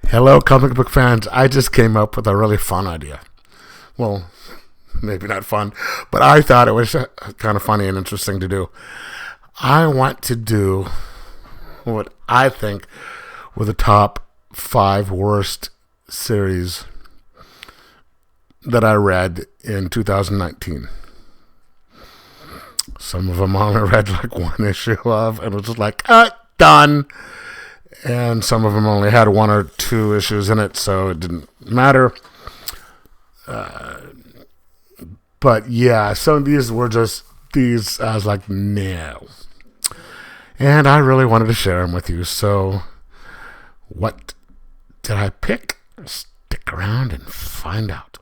Hello, comic book fans. I just came up with a really fun idea. Well, maybe not fun, but I thought it was kind of funny and interesting to do. I want to do what I think were the top 5 worst series that I read in 2019. Some of them I only read like one issue of, and was just like, done. And some of them only had 1 or 2 issues in it, so it didn't matter. But yeah, some of these were just these. I was like, no. And I really wanted to share them with you. So, what did I pick? Stick around and find out.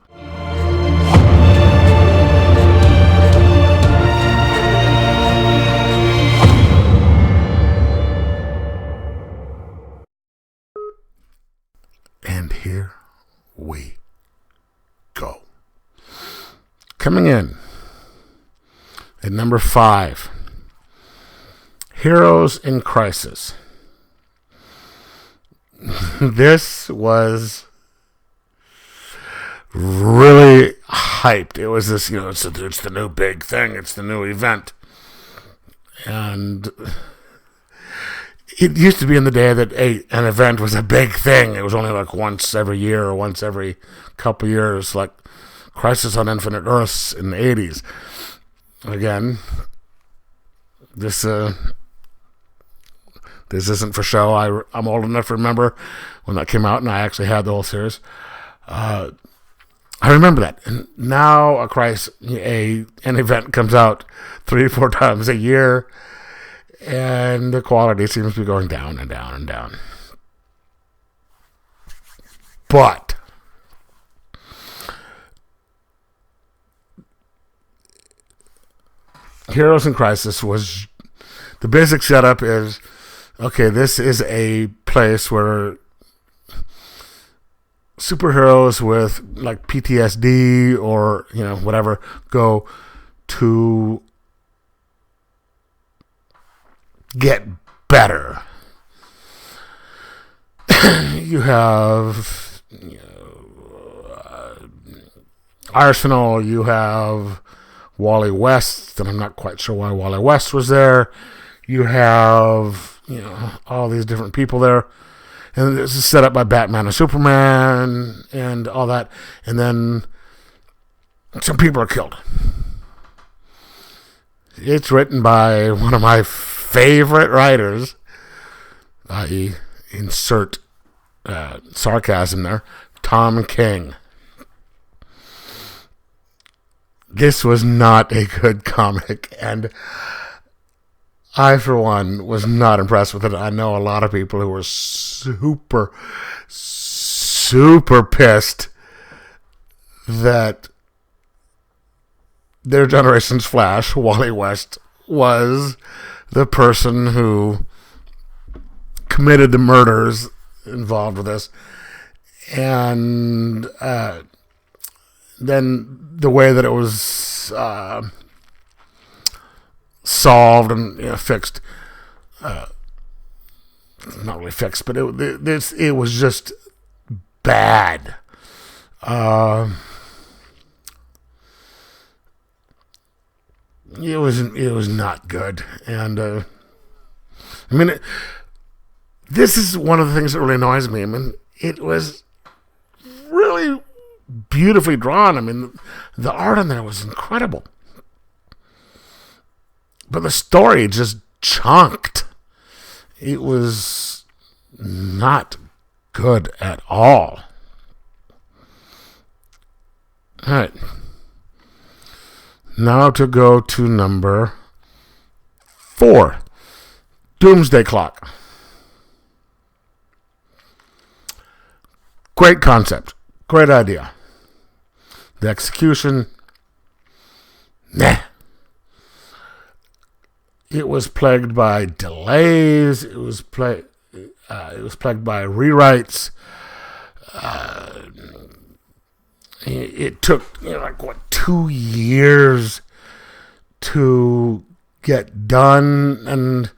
And here we go. Coming in at number 5, Heroes in Crisis. This was really hyped. It was this, it's the new big thing. It's the new event. And it used to be in the day that an event was a big thing. It was only like once every year or once every couple years, like Crisis on Infinite Earths in the 80s. Again, this isn't for show. I'm old enough to remember when that came out, and I actually had the whole series. I remember that. And now an event comes out 3 or 4 times a year, and the quality seems to be going down and down and down. But Heroes in Crisis was the basic setup is, okay, this is a place where superheroes with like PTSD or whatever go to get better. You have Arsenal, you have Wally West, and I'm not quite sure why Wally West was there. You have, all these different people there. And this is set up by Batman and Superman and all that. And then some people are killed. It's written by one of my favorite writers, i.e. insert sarcasm there, Tom King. This was not a good comic, and I, for one, was not impressed with it. I know a lot of people who were super, super pissed that their generation's Flash, Wally West, was the person who committed the murders involved with this. And then the way that it was solved and fixed, not really fixed, but it was just bad. It was not good, and this is one of the things that really annoys me. It was really beautifully drawn. The art in there was incredible. But the story just chunked. It was not good at all. All right. Now to go to number 4. Doomsday Clock. Great concept. Great idea. The execution, nah. It was plagued by delays. It was plagued by rewrites. It took 2 years to get done, and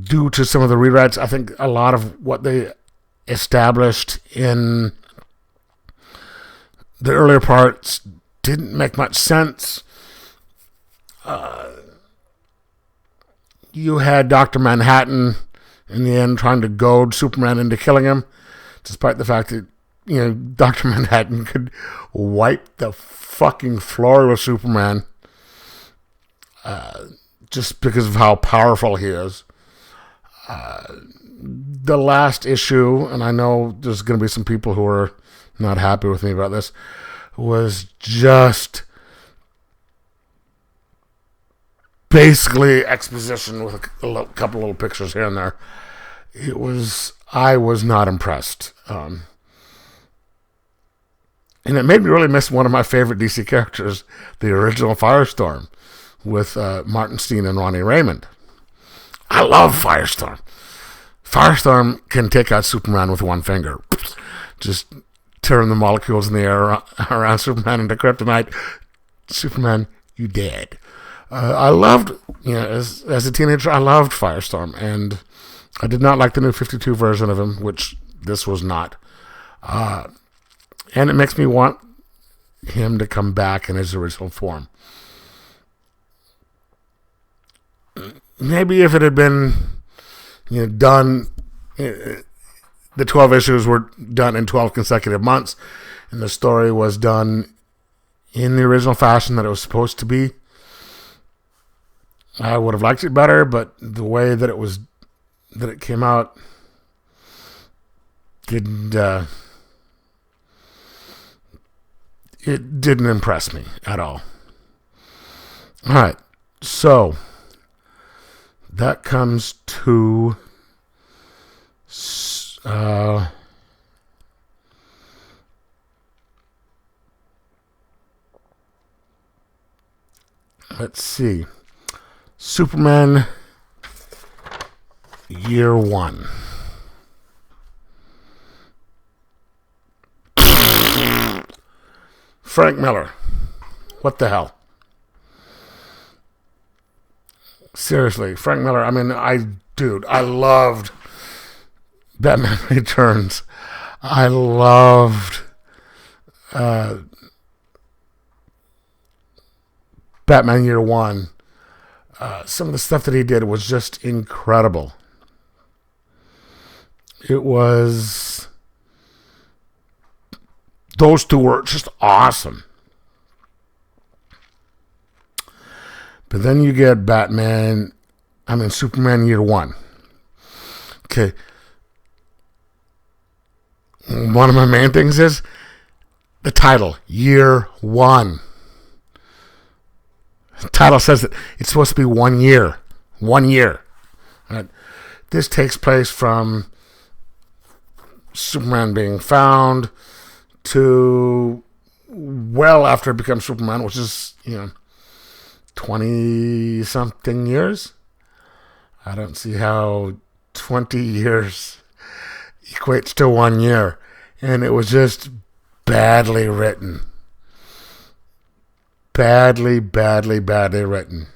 due to some of the rewrites, I think a lot of what they established in the earlier parts didn't make much sense. You had Dr. Manhattan in the end trying to goad Superman into killing him, despite the fact that, Dr. Manhattan could wipe the fucking floor with Superman just because of how powerful he is. The last issue, and I know there's going to be some people who are not happy with me about this, was just basically exposition with a couple little pictures here and there. I was not impressed. And it made me really miss one of my favorite DC characters, the original Firestorm, with Martin Steen and Ronnie Raymond. I love Firestorm. Firestorm can take out Superman with one finger. Just turn the molecules in the air around Superman into kryptonite. Superman, you dead. I loved, as a teenager, I loved Firestorm, and I did not like the new 52 version of him, which this was not. And it makes me want him to come back in his original form. Maybe if it had been, done, the 12 issues were done in 12 consecutive months, and the story was done in the original fashion that it was supposed to be, I would have liked it better, but the way that it came out it didn't impress me at all. All right, so that comes to let's see. Superman Year One. Frank Miller. What the hell? Seriously, Frank Miller. I mean, I loved Batman Returns. I loved Batman Year One. Some of the stuff that he did was just incredible. Those two were just awesome. But then you get Superman Year One. Okay. One of my main things is the title, Year One. The title says that it's supposed to be 1 year. 1 year. Right? This takes place from Superman being found to well after he becomes Superman, which is, 20-something years. I don't see how 20 years equates to 1 year. And it was just badly written. Badly written.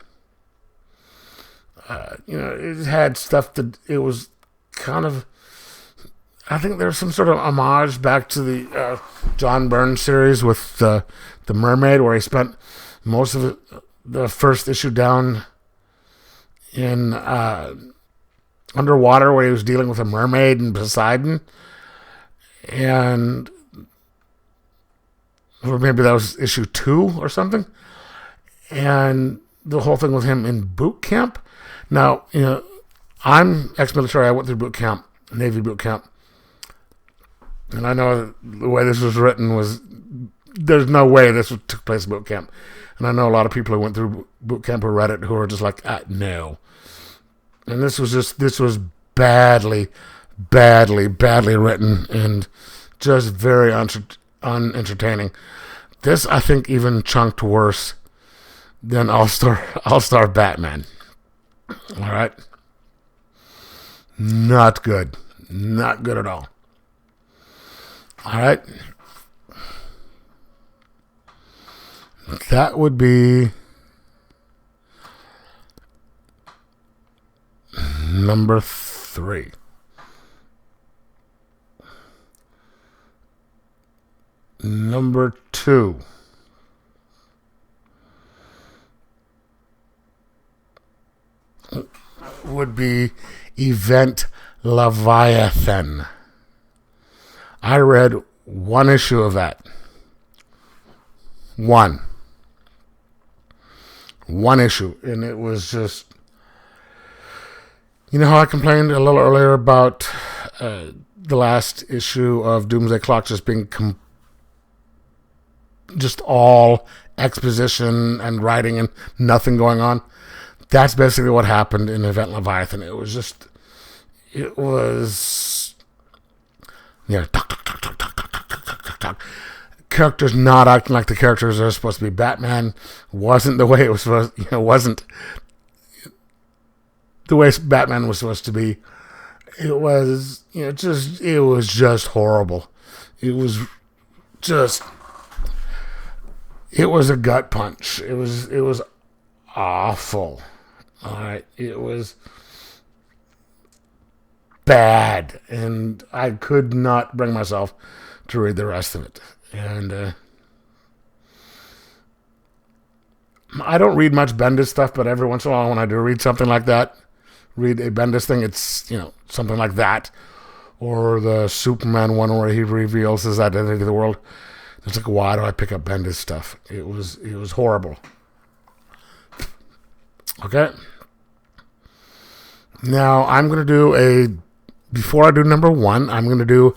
It had stuff that it was kind of, I think there's some sort of homage back to the John Byrne series with the Mermaid, where he spent most of the first issue down in underwater, where he was dealing with a mermaid and Poseidon, or maybe that was issue 2 or something, and the whole thing with him in boot camp. Now, I'm ex-military. I went through boot camp, Navy boot camp, and I know the way this was written was, there's no way this took place in boot camp. And I know a lot of people who went through boot camp who read it who are just like, no. And this was badly written and just very unentertaining. This, I think, even chunked worse than All-Star Batman. All right? Not good. Not good at all. All right? That would be number 3. Number 2 would be Event Leviathan. I read one issue of that. One issue. And it was just... You know how I complained a little earlier about the last issue of Doomsday Clock just being just all exposition and writing and nothing going on? That's basically what happened in Event Leviathan. It was... Characters not acting like the characters are supposed to be. Batman wasn't the way it was supposed. Wasn't the way Batman was supposed to be. It was, it was just horrible. It was a gut punch. It was awful. All right, it was bad, and I could not bring myself to read the rest of it. And I don't read much Bendis stuff, but every once in a while when I do read something like that, read a Bendis thing, it's, something like that. Or the Superman one where he reveals his identity to the world. It's like, why do I pick up Bendis stuff? It was horrible. Okay. Now, I'm going to do before I do number 1, I'm going to do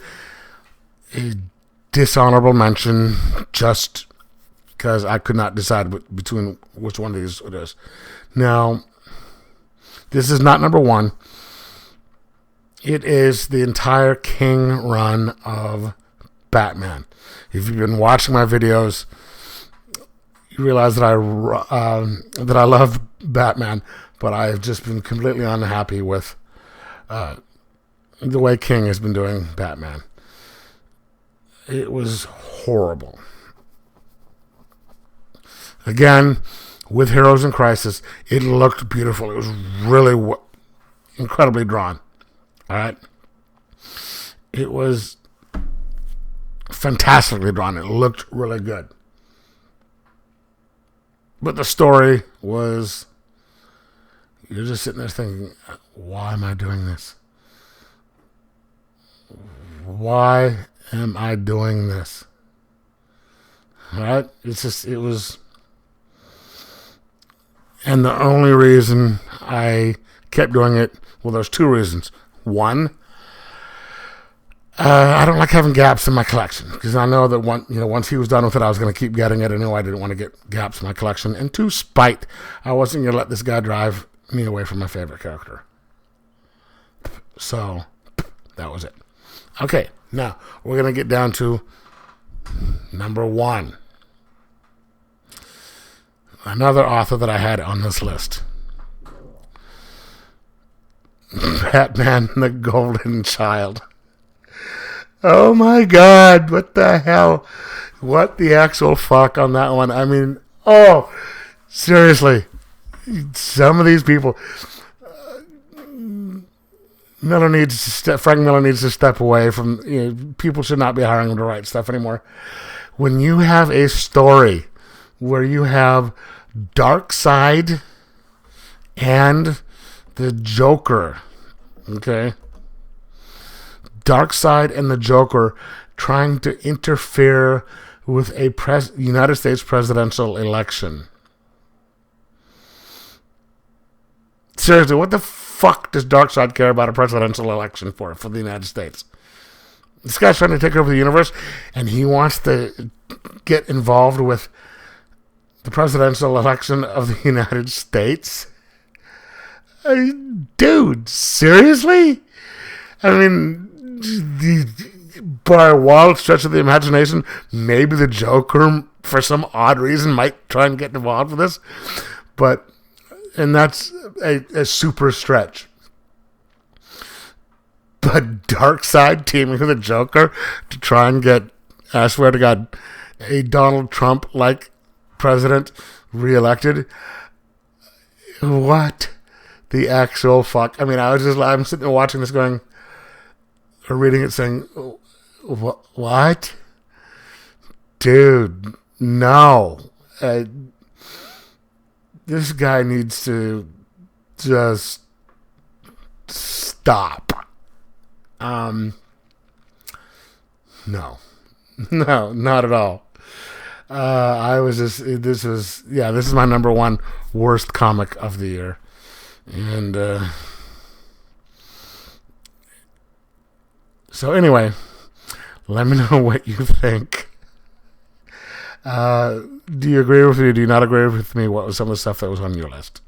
a dishonorable mention just because I could not decide between which one of these it is. Now, this is not number 1. It is the entire King run of Batman. If you've been watching my videos, you realize that I love Batman, but I have just been completely unhappy with the way King has been doing Batman. It was horrible. Again, with Heroes in Crisis, it looked beautiful. It was really incredibly drawn. All right? It was fantastically drawn. It looked really good. But the story was... You're just sitting there thinking, why am I doing this? Why am I doing this? All right? It was... And the only reason I kept doing it, well, there's 2 reasons. One, I don't like having gaps in my collection because I know that once he was done with it, I was going to keep getting it. I knew I didn't want to get gaps in my collection. And 2, spite. I wasn't going to let this guy drive me away from my favorite character. So, that was it. Okay, now we're going to get down to number 1. Another author that I had on this list. Batman the Golden Child. Oh my God, what the hell? What the actual fuck on that one? I mean, seriously. Some of these people... Frank Miller needs to step away from... people should not be hiring him to write stuff anymore. When you have a story where you have Darkseid and the Joker, okay? Darkseid and the Joker trying to interfere with a United States presidential election. Seriously, what the fuck does Darkseid care about a presidential election for the United States? This guy's trying to take over the universe, and he wants to get involved with the presidential election of the United States? Dude, seriously? I mean, by a wild stretch of the imagination, maybe the Joker, for some odd reason, might try and get involved with this. And that's a super stretch. But Darkseid teaming with the Joker to try and get, I swear to God, a Donald Trump-like president reelected. What the actual fuck? I mean, I'm sitting there watching this going, or reading it saying, what? dude, no. This guy needs to just stop. No, no, not at all. This is my number one worst comic of the year. And, so anyway, let me know what you think. Do you agree with me? Do you not agree with me? What was some of the stuff that was on your list?